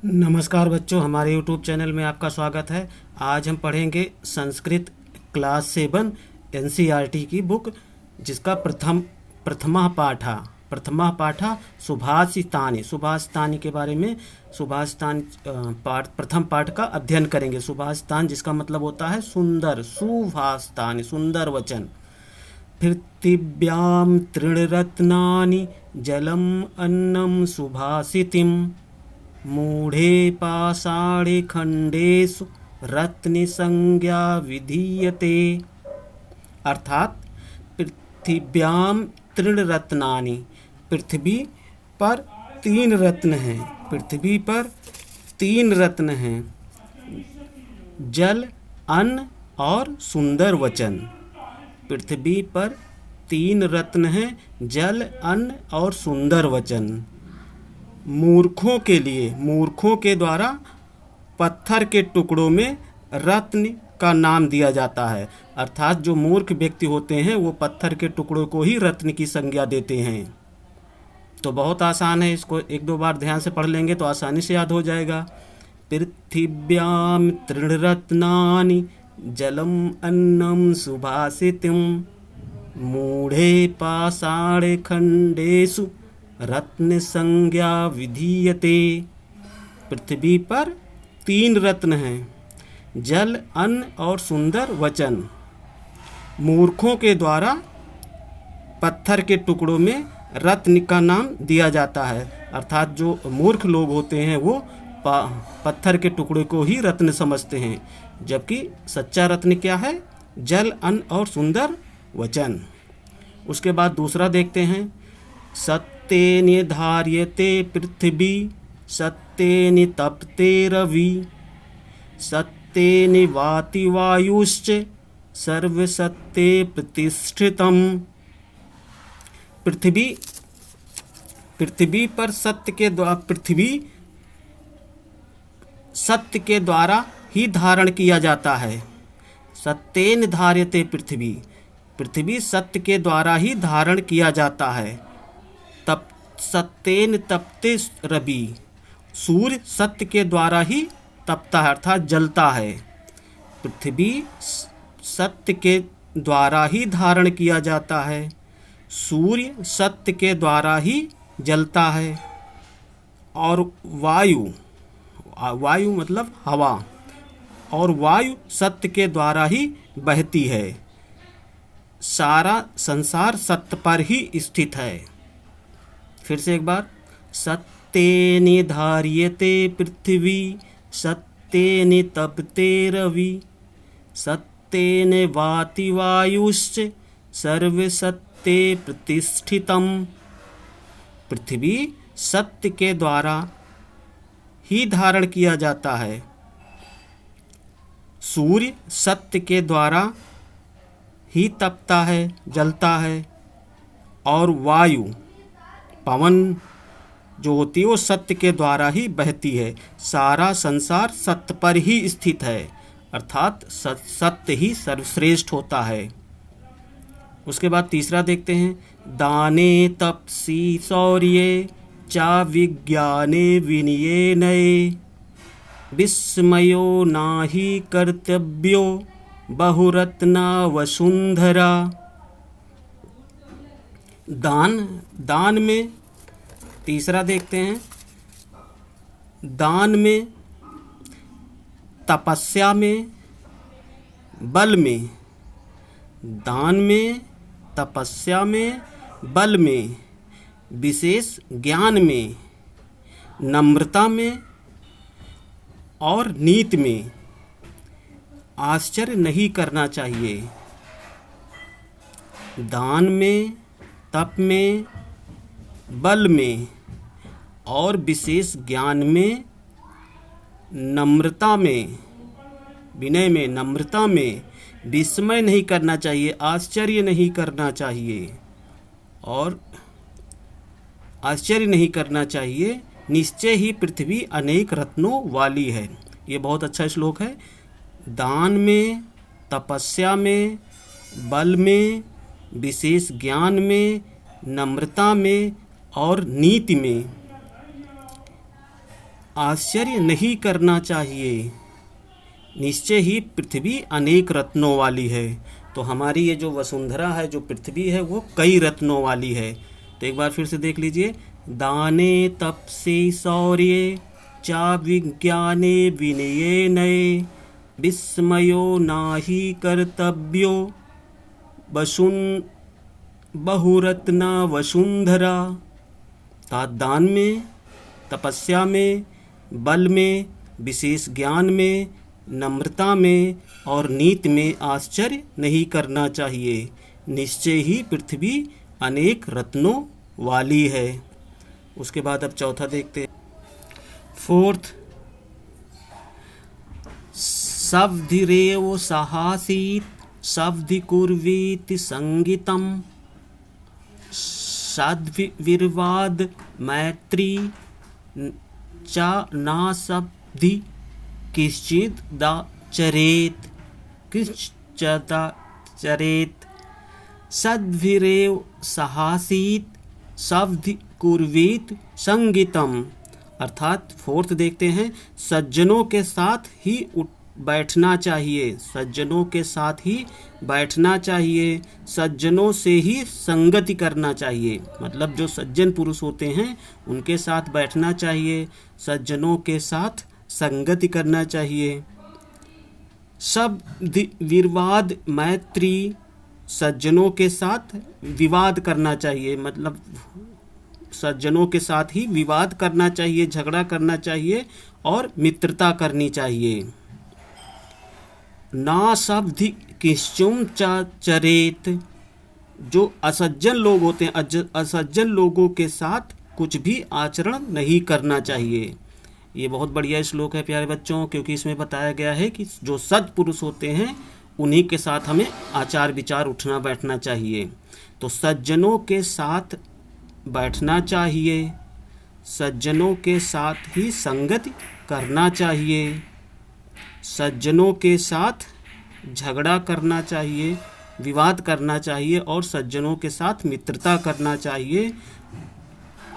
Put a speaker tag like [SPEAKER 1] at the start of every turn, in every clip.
[SPEAKER 1] नमस्कार बच्चों, हमारे YouTube चैनल में आपका स्वागत है। आज हम पढ़ेंगे संस्कृत क्लास 7 NCERT की बुक, जिसका प्रथमा पाठा सुभाषितानि के बारे में। सुभाषितानि प्रथम पाठ का अध्ययन करेंगे। सुभाषितानि जिसका मतलब होता है सुंदर, सुभाषितानि सुंदर वचन। पृथिव्यां तृणरत्नानि जलम अन्नम सुभाषितिम मूढ़े पाषाणे खंडेषु रत्न संज्ञा विधीयते। अर्थात पृथिव्याम तृण रत्नानि, पृथ्वी पर तीन रत्न हैं। पृथ्वी पर तीन रत्न हैं, जल, अन्न और सुंदर वचन। पृथ्वी पर तीन रत्न हैं, जल, अन्न और सुंदर वचन। मूर्खों के लिए, मूर्खों के द्वारा पत्थर के टुकड़ों में रत्न का नाम दिया जाता है। अर्थात जो मूर्ख व्यक्ति होते हैं वो पत्थर के टुकड़ों को ही रत्न की संज्ञा देते हैं। तो बहुत आसान है, इसको एक दो बार ध्यान से पढ़ लेंगे तो आसानी से याद हो जाएगा। पृथिव्याम तृणरत्नानि जलम अन्नम सुभाषितिम मूढ़े पाषाणे खंडेषु रत्न संज्ञा विधीयते। पृथ्वी पर तीन रत्न हैं, जल, अन्न और सुंदर वचन। मूर्खों के द्वारा पत्थर के टुकड़ों में रत्न का नाम दिया जाता है। अर्थात जो मूर्ख लोग होते हैं वो पत्थर के टुकड़े को ही रत्न समझते हैं, जबकि सच्चा रत्न क्या है? जल, अन्न और सुंदर वचन। उसके बाद दूसरा देखते हैं। सत्येन धार्यते पृथ्वी सत्येन तपते रवि सत्येन वाति वायुश्च सर्वसत्ये प्रतिष्ठितम्। पृथ्वी पर सत्य के द्वारा ही धारण किया जाता है। सत्येन धार्यते पृथ्वी सत्य के द्वारा ही धारण किया जाता है। सत्येन तपते रवि, सूर्य सत्य के द्वारा ही तपता है, अर्थात जलता है। पृथ्वी सत्य के द्वारा ही धारण किया जाता है, सूर्य सत्य के द्वारा ही जलता है। और वायु मतलब हवा, और वायु सत्य के द्वारा ही बहती है। सारा संसार सत्य पर ही स्थित है। फिर से एक बार। सत्येन धार्यते पृथ्वी सत्येन तपते रवि सत्येन वाति वायुश्च सर्वसत्ये प्रतिष्ठितम्। पृथ्वी सत्य के द्वारा ही धारण किया जाता है, सूर्य सत्य के द्वारा ही तपता है, जलता है, और वायु पवन जो होती है वो सत्य के द्वारा ही बहती है। सारा संसार सत्य पर ही स्थित है, अर्थात सत्य ही सर्वश्रेष्ठ होता है। उसके बाद तीसरा देखते हैं। दाने तपसी शौर्ये चा विज्ञाने विनयेनये विस्मयो नाहि कर्तव्यो बहुरत्ना वसुंधरा। दान में तीसरा देखते हैं। दान में, तपस्या में, बल में। दान में, तपस्या में, बल में, विशेष ज्ञान में, नम्रता में और नीति में आश्चर्य नहीं करना चाहिए। दान में, तप में, बल में और विशेष ज्ञान में, नम्रता में, विनय में, नम्रता में विस्मय नहीं करना चाहिए, आश्चर्य नहीं करना चाहिए, और आश्चर्य नहीं करना चाहिए। निश्चय ही पृथ्वी अनेक रत्नों वाली है। ये बहुत अच्छा श्लोक है। दान में, तपस्या में, बल में, विशेष ज्ञान में, नम्रता में और नीति में आश्चर्य नहीं करना चाहिए। निश्चय ही पृथ्वी अनेक रत्नों वाली है। तो हमारी ये जो वसुंधरा है, जो पृथ्वी है, वो कई रत्नों वाली है। तो एक बार फिर से देख लीजिए। दाने तपसे शौर्ये चा विज्ञाने विनये नये विस्मयो नाहि कर्तव्यो बहुरत्ना वसुंधरा। दान में, तपस्या में, बल में, विशेष ज्ञान में, नम्रता में और नीति में आश्चर्य नहीं करना चाहिए। निश्चय ही पृथ्वी अनेक रत्नों वाली है। उसके बाद अब चौथा देखते हैं। फोर्थ, सवधिरेव साहसीत सवधि कुर्वीति संगीतम सद्विर्वाद मैत्री च नासब्धि किश्चिदाचरेत सद्भिरेव साहसीत सवधि कुर्वीत संगीतम। अर्थात फोर्थ देखते हैं, सज्जनों के साथ ही बैठना चाहिए, सज्जनों के साथ ही बैठना चाहिए, सज्जनों से ही संगति करना चाहिए। मतलब जो सज्जन पुरुष होते हैं उनके साथ बैठना चाहिए, सज्जनों के साथ संगति करना चाहिए। सब विवाद मैत्री, सज्जनों के साथ विवाद करना चाहिए, मतलब सज्जनों के साथ ही विवाद करना चाहिए, झगड़ा करना चाहिए और मित्रता करनी चाहिए। ना सब्धि किश्चुम चरेत, जो असज्जन लोग होते हैं, असज्जन लोगों के साथ कुछ भी आचरण नहीं करना चाहिए। ये बहुत बढ़िया श्लोक है प्यारे बच्चों, क्योंकि इसमें बताया गया है कि जो सत्पुरुष होते हैं उन्हीं के साथ हमें आचार विचार उठना बैठना चाहिए। तो सज्जनों के साथ बैठना चाहिए, सज्जनों के साथ ही संगति करना चाहिए, सज्जनों के साथ झगड़ा करना चाहिए, विवाद करना चाहिए और सज्जनों के साथ मित्रता करना चाहिए।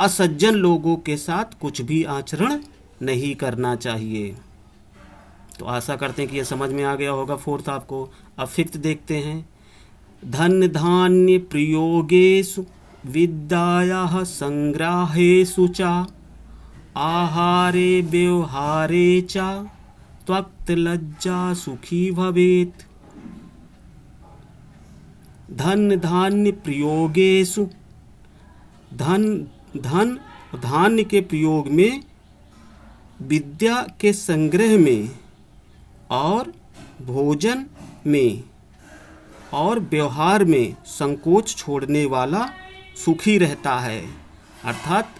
[SPEAKER 1] असज्जन लोगों के साथ कुछ भी आचरण नहीं करना चाहिए। तो आशा करते हैं कि यह समझ में आ गया होगा फोर्थ आपको। अब फिफ्थ देखते हैं। धन धान्य प्रयोगेषु विद्यायाः संग्राहेषु च आहारे व्यवहारे च त्वक्त लज्जा सुखी भवेत्। धन धान्य प्रयोगेषु, धन धान्य के प्रयोग में, विद्या के संग्रह में और भोजन में और व्यवहार में संकोच छोड़ने वाला सुखी रहता है। अर्थात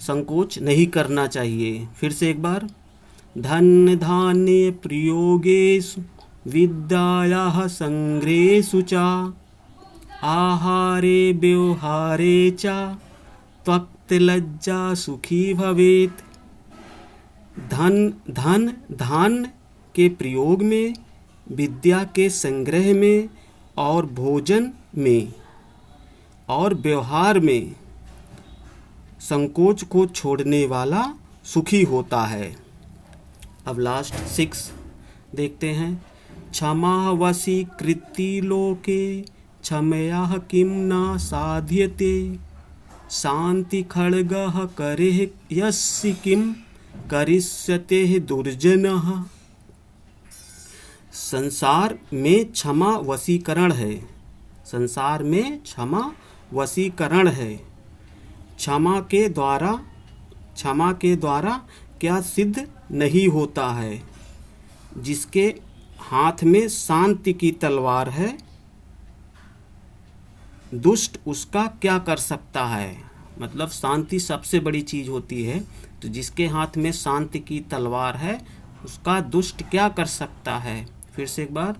[SPEAKER 1] संकोच नहीं करना चाहिए। फिर से एक बार। धन धान्य प्रयोगेषु विद्यायाः संग्रहेषु च आहारे व्यवहारे च त्वक्त लज्जा सुखी भवेत्। धन के प्रयोग में, विद्या के संग्रह में और भोजन में और व्यवहार में संकोच को छोड़ने वाला सुखी होता है। अब लास्ट 6 देखते हैं। क्षमा वशी कृति लोके क्षमया किम न साध्यते शांति खड्गः करेः यस्य किम करिष्यते दुर्जनः। संसार में क्षमा वशीकरण है, संसार में क्षमा वशीकरण है। क्षमा के द्वारा क्या सिद्ध नहीं होता है। जिसके हाथ में शांति की तलवार है, दुष्ट उसका क्या कर सकता है। मतलब शांति सबसे बड़ी चीज होती है, तो जिसके हाथ में शांति की तलवार है उसका दुष्ट क्या कर सकता है। फिर से एक बार।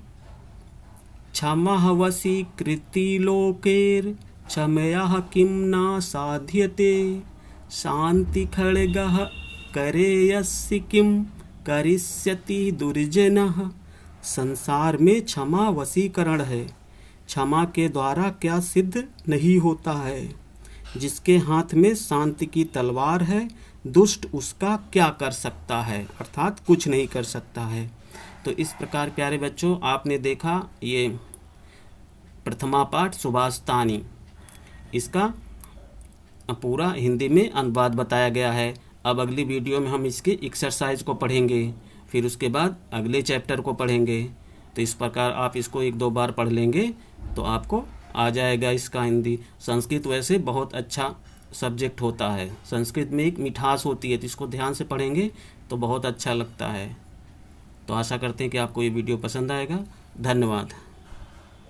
[SPEAKER 1] क्षमा वशी कृति लोकेर क्षमया किम न साध्यते शांति खड्गः करेयस्य किम करिष्यति दुर्जनः। संसार में क्षमा वशीकरण है, क्षमा के द्वारा क्या सिद्ध नहीं होता है। जिसके हाथ में शांति की तलवार है, दुष्ट उसका क्या कर सकता है, अर्थात कुछ नहीं कर सकता है। तो इस प्रकार प्यारे बच्चों आपने देखा ये प्रथमा पाठ सुभाषतानी, इसका पूरा हिंदी में अनुवाद बताया गया है। अब अगली वीडियो में हम इसके एक्सरसाइज को पढ़ेंगे, फिर उसके बाद अगले चैप्टर को पढ़ेंगे। तो इस प्रकार आप इसको 1-2 बार पढ़ लेंगे तो आपको आ जाएगा इसका हिंदी। संस्कृत वैसे बहुत अच्छा सब्जेक्ट होता है, संस्कृत में एक मिठास होती है, तो इसको ध्यान से पढ़ेंगे तो बहुत अच्छा लगता है। तो आशा करते हैं कि आपको ये वीडियो पसंद आएगा। धन्यवाद।